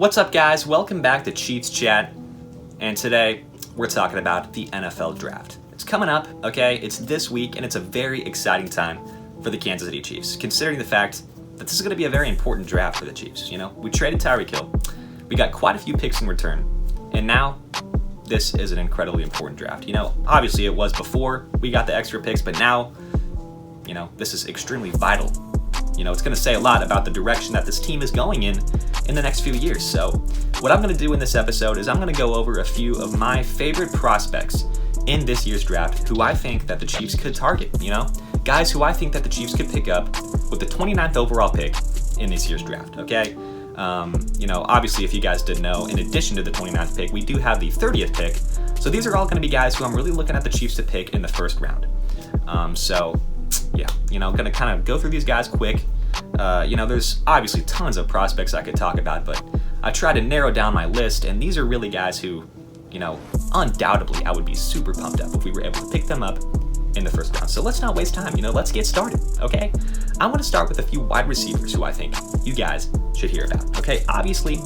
What's up, guys? Welcome back to Chiefs Chat, and today we're talking about the NFL Draft. It's coming up, okay? It's this week, and it's a very exciting time for the Kansas City Chiefs, considering the fact that this is going to be a very important draft for the Chiefs. You know, we traded Tyreek Hill, we got quite a few picks in return, and now this is an incredibly important draft. You know, obviously it was before we got the extra picks, but now, you know, this is extremely vital. You know, it's going to say a lot about the direction that this team is going in the next few years. So what I'm going to do in this episode is I'm going to go over a few of my favorite prospects in this year's draft who I think that the Chiefs could target, you know, guys who I think that the Chiefs could pick up with the 29th overall pick in this year's draft, okay? You know, obviously, if you guys didn't know, in addition to the 29th pick, we do have the 30th pick. So these are all going to be guys who I'm really looking at the Chiefs to pick in the first round. Yeah, you know, going to kind of go through these guys quick. You know, there's obviously tons of prospects I could talk about, but I try to narrow down my list, and these are really guys who, you know, undoubtedly I would be super pumped up if we were able to pick them up in the first round. So let's not waste time, you know, let's get started, okay? I want to start with a few wide receivers who I think you guys should hear about, okay? Obviously,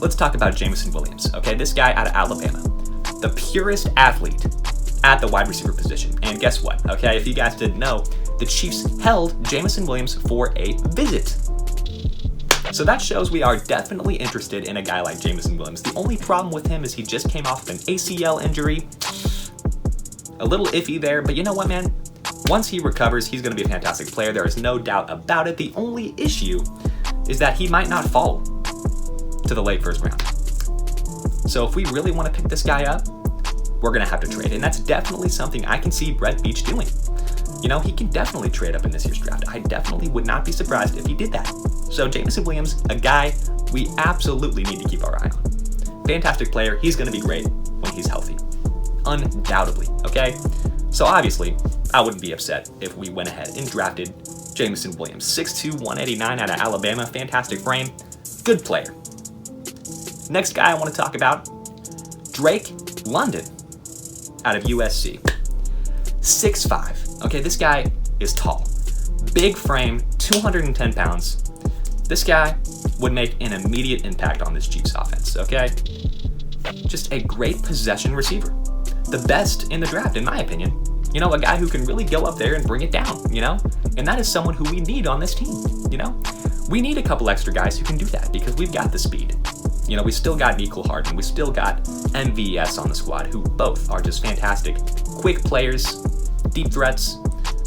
let's talk about Jameson Williams, okay? This guy out of Alabama, the purest athlete at the wide receiver position. And guess what, okay? If you guys didn't know, the Chiefs held Jameson Williams for a visit. So that shows we are definitely interested in a guy like Jameson Williams. The only problem with him is he just came off of an ACL injury. A little iffy there, but you know what, man? Once he recovers, he's going to be a fantastic player. There is no doubt about it. The only issue is that he might not fall to the late first round. So if we really want to pick this guy up, we're going to have to trade. And that's definitely something I can see Brett Veach doing. You know, he can definitely trade up in this year's draft. I definitely would not be surprised if he did that. So Jameson Williams, a guy we absolutely need to keep our eye on. Fantastic player. He's going to be great when he's healthy. Undoubtedly, okay? So obviously, I wouldn't be upset if we went ahead and drafted Jameson Williams. 6'2", 189 out of Alabama. Fantastic frame. Good player. Next guy I want to talk about, Drake London out of USC. 6'5". Okay, this guy is tall. Big frame, 210 pounds. This guy would make an immediate impact on this Chiefs offense, okay? Just a great possession receiver. The best in the draft, in my opinion. You know, a guy who can really go up there and bring it down, you know? And that is someone who we need on this team, you know? We need a couple extra guys who can do that because we've got the speed. You know, we still got Nicole Harden. We still got MVS on the squad, who both are just fantastic. Quick players, deep threats.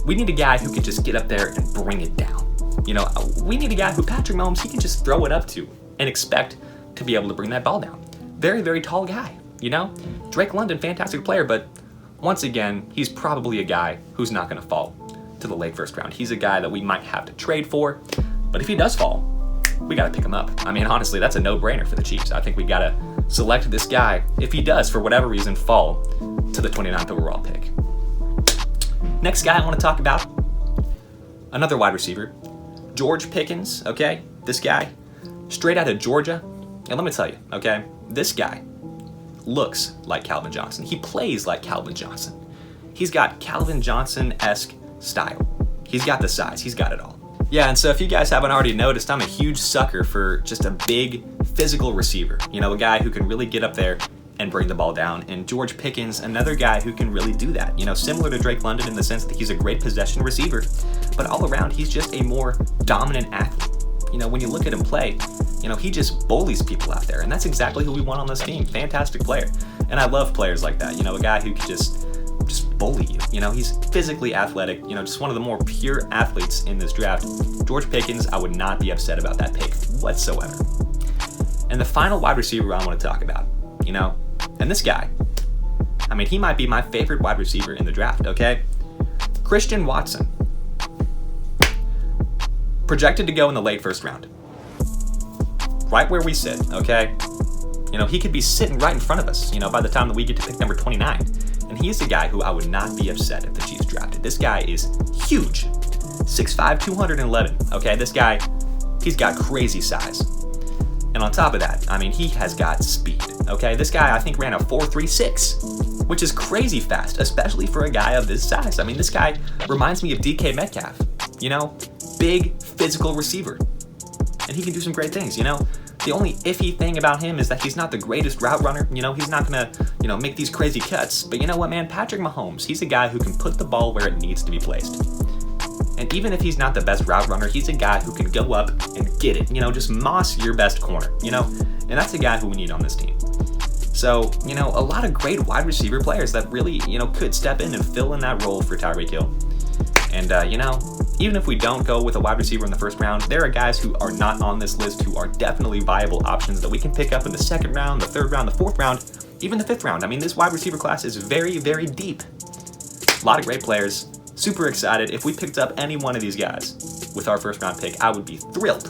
We need a guy who can just get up there and bring it down. You know, we need a guy who Patrick Mahomes, he can just throw it up to and expect to be able to bring that ball down. Very, very tall guy, you know? Drake London, fantastic player, but once again, he's probably a guy who's not going to fall to the late first round. He's a guy that we might have to trade for, but if he does fall, we got to pick him up. I mean, honestly, that's a no-brainer for the Chiefs. I think we got to select this guy if he does, for whatever reason, fall to the 29th overall pick. Next guy I want to talk about, another wide receiver, George Pickens, okay? This guy, straight out of Georgia. And let me tell you, okay, this guy looks like Calvin Johnson. He plays like Calvin Johnson. He's got Calvin Johnson-esque style. He's got the size. He's got it all. Yeah, and so if you guys haven't already noticed, I'm a huge sucker for just a big physical receiver. You know, a guy who can really get up there and bring the ball down. And George Pickens, another guy who can really do that. You know, similar to Drake London in the sense that he's a great possession receiver, but all around, he's just a more dominant athlete. You know, when you look at him play, you know, he just bullies people out there, and that's exactly who we want on this team. Fantastic player. And I love players like that. You know, a guy who can just bully you. You know, he's physically athletic, you know, just one of the more pure athletes in this draft. George Pickens, I would not be upset about that pick whatsoever. And the final wide receiver I want to talk about, you know, and this guy, I mean, he might be my favorite wide receiver in the draft, okay? Christian Watson. Projected to go in the late first round. Right where we sit, okay? You know, he could be sitting right in front of us, you know, by the time that we get to pick number 29. And he is a guy who I would not be upset if the Chiefs drafted. This guy is huge. 6'5", 211, okay? This guy, he's got crazy size. And on top of that, I mean, he has got speed, okay? This guy, I think, ran a 4.36, which is crazy fast, especially for a guy of this size. I mean, this guy reminds me of DK Metcalf, you know? Big, physical receiver. And he can do some great things, you know? The only iffy thing about him is that he's not the greatest route runner. He's not gonna, make these crazy cuts. But you know what, man? Patrick Mahomes, he's a guy who can put the ball where it needs to be placed. And even if he's not the best route runner, he's a guy who can go up and get it. Just moss your best corner, And that's a guy who we need on this team. So, a lot of great wide receiver players that really, could step in and fill in that role for Tyreek Hill. And, even if we don't go with a wide receiver in the first round, there are guys who are not on this list who are definitely viable options that we can pick up in the second round, the third round, the fourth round, even the fifth round. I mean, this wide receiver class is very, very deep. A lot of great players. Super excited. If we picked up any one of these guys with our first round pick, I would be thrilled.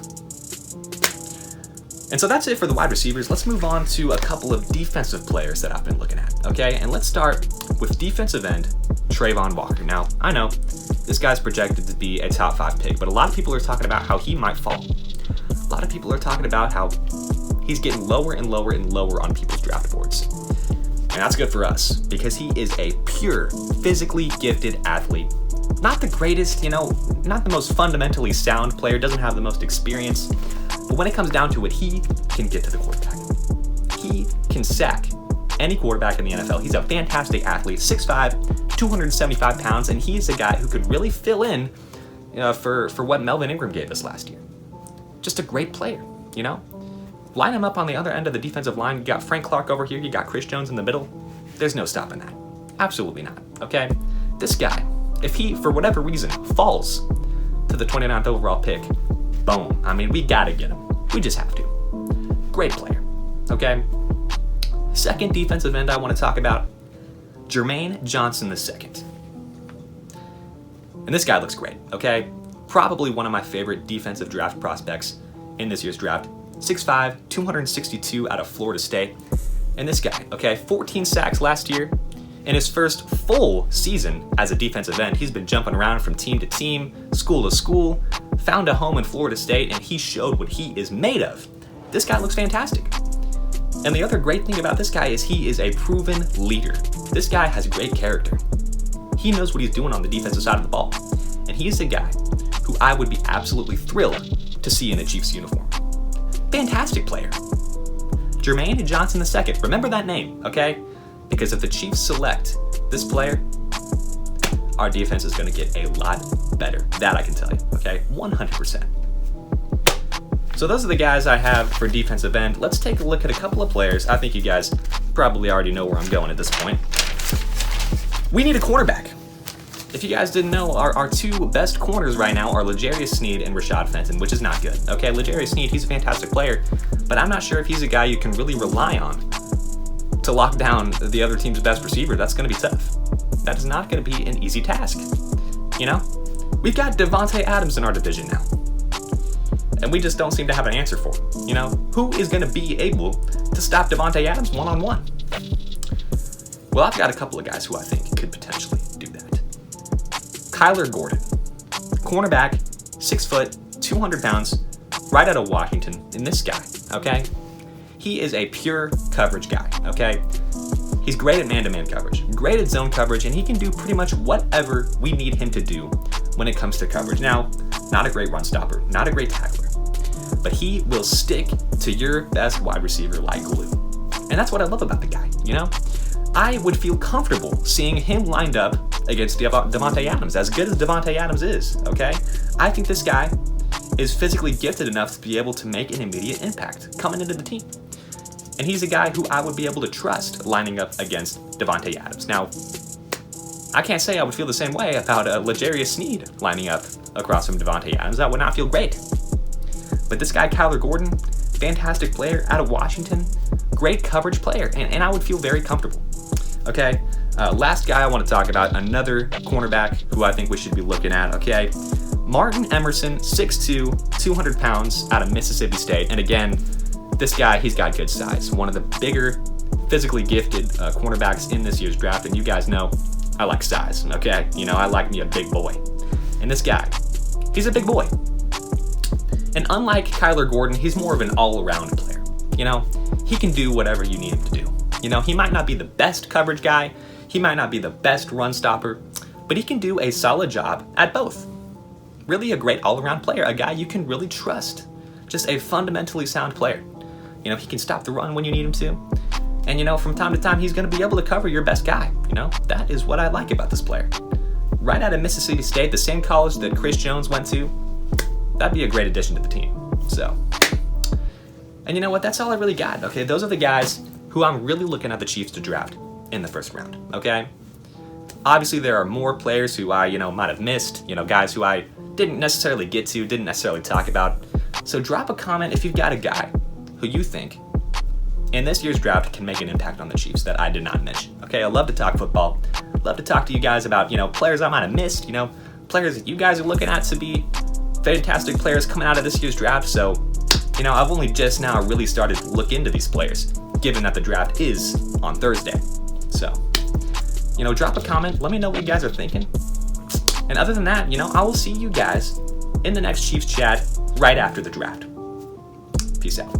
And so that's it for the wide receivers. Let's move on to a couple of defensive players that I've been looking at, okay? And let's start with defensive end, Trayvon Walker. Now, I know this guy's projected to be a top 5 pick, but a lot of people are talking about how he might fall. A lot of people are talking about how he's getting lower and lower and lower on people's draft boards. And that's good for us because he is a pure, physically gifted athlete. Not the greatest, not the most fundamentally sound player, doesn't have the most experience. But when it comes down to it, he can get to the quarterback. He can sack any quarterback in the NFL. He's a fantastic athlete, 6'5", 275 pounds, and he's a guy who could really fill in for what Melvin Ingram gave us last year. Just a great player, Line him up on the other end of the defensive line. You got Frank Clark over here. You got Chris Jones in the middle. There's no stopping that. Absolutely not, okay? This guy, if he, for whatever reason, falls to the 29th overall pick, boom. I mean, we gotta get him. We just have to. Great player, okay? Second defensive end I want to talk about, Jermaine Johnson II. And this guy looks great, okay? Probably one of my favorite defensive draft prospects in this year's draft. 6'5", 262 out of Florida State. And this guy, okay, 14 sacks last year. In his first full season as a defensive end, he's been jumping around from team to team, school to school, found a home in Florida State, and he showed what he is made of. This guy looks fantastic. And the other great thing about this guy is he is a proven leader. This guy has great character. He knows what he's doing on the defensive side of the ball. And he's a guy who I would be absolutely thrilled to see in a Chiefs uniform. Fantastic player. Jermaine Johnson II. Remember that name, okay? Because if the Chiefs select this player, our defense is going to get a lot better. That I can tell you, okay? 100%. So those are the guys I have for defensive end. Let's take a look at a couple of players. I think you guys probably already know where I'm going at this point. We need a cornerback. If you guys didn't know, our two best corners right now are L'Jarius Sneed and Rashad Fenton, which is not good. Okay, L'Jarius Sneed, he's a fantastic player, but I'm not sure if he's a guy you can really rely on to lock down the other team's best receiver. That's going to be tough. That is not going to be an easy task. We've got Davante Adams in our division now, and we just don't seem to have an answer for him. Who is going to be able to stop Davante Adams one-on-one? Well, I've got a couple of guys who I think could potentially do that. Kyler Gordon, cornerback, 6 foot, 200 pounds, right out of Washington. And this guy, okay, he is a pure coverage guy, okay? He's great at man-to-man coverage, great at zone coverage, and he can do pretty much whatever we need him to do when it comes to coverage. Now, not a great run stopper, not a great tackler, but he will stick to your best wide receiver like glue. And that's what I love about the guy, I would feel comfortable seeing him lined up against Davante Adams, as good as Davante Adams is, okay? I think this guy is physically gifted enough to be able to make an immediate impact coming into the team. And he's a guy who I would be able to trust lining up against Davante Adams. Now, I can't say I would feel the same way about L'Jarius Sneed lining up across from Davante Adams. That would not feel great. But this guy, Kyler Gordon, fantastic player out of Washington, great coverage player, and I would feel very comfortable. Okay, last guy I want to talk about, another cornerback who I think we should be looking at, okay? Martin Emerson, 6'2", 200 pounds, out of Mississippi State. And again, this guy, he's got good size. One of the bigger, physically gifted cornerbacks in this year's draft. And you guys know, I like size, okay? I like me a big boy. And this guy, he's a big boy. And unlike Kyler Gordon, he's more of an all-around player. He can do whatever you need him to do. He might not be the best coverage guy, he might not be the best run stopper, but he can do a solid job at both. Really a great all-around player, a guy you can really trust. Just a fundamentally sound player. You know, he can stop the run when you need him to. And, you know, from time to time, he's going to be able to cover your best guy. You know, that is what I like about this player. Right out of Mississippi State, the same college that Chris Jones went to, that'd be a great addition to the team. So, and you know what? That's all I really got, okay? Those are the guys who I'm really looking at the Chiefs to draft in the first round, okay? Obviously, there are more players who I, might have missed, guys who I didn't necessarily get to, didn't necessarily talk about. So drop a comment if you've got a guy who you think in this year's draft can make an impact on the Chiefs that I did not mention. Okay, I love to talk football. Love to talk to you guys about, players I might have missed, players that you guys are looking at to be fantastic players coming out of this year's draft. So, I've only just now really started to look into these players, given that the draft is on Thursday. So, drop a comment. Let me know what you guys are thinking. And other than that, I will see you guys in the next Chiefs chat right after the draft. Peace out.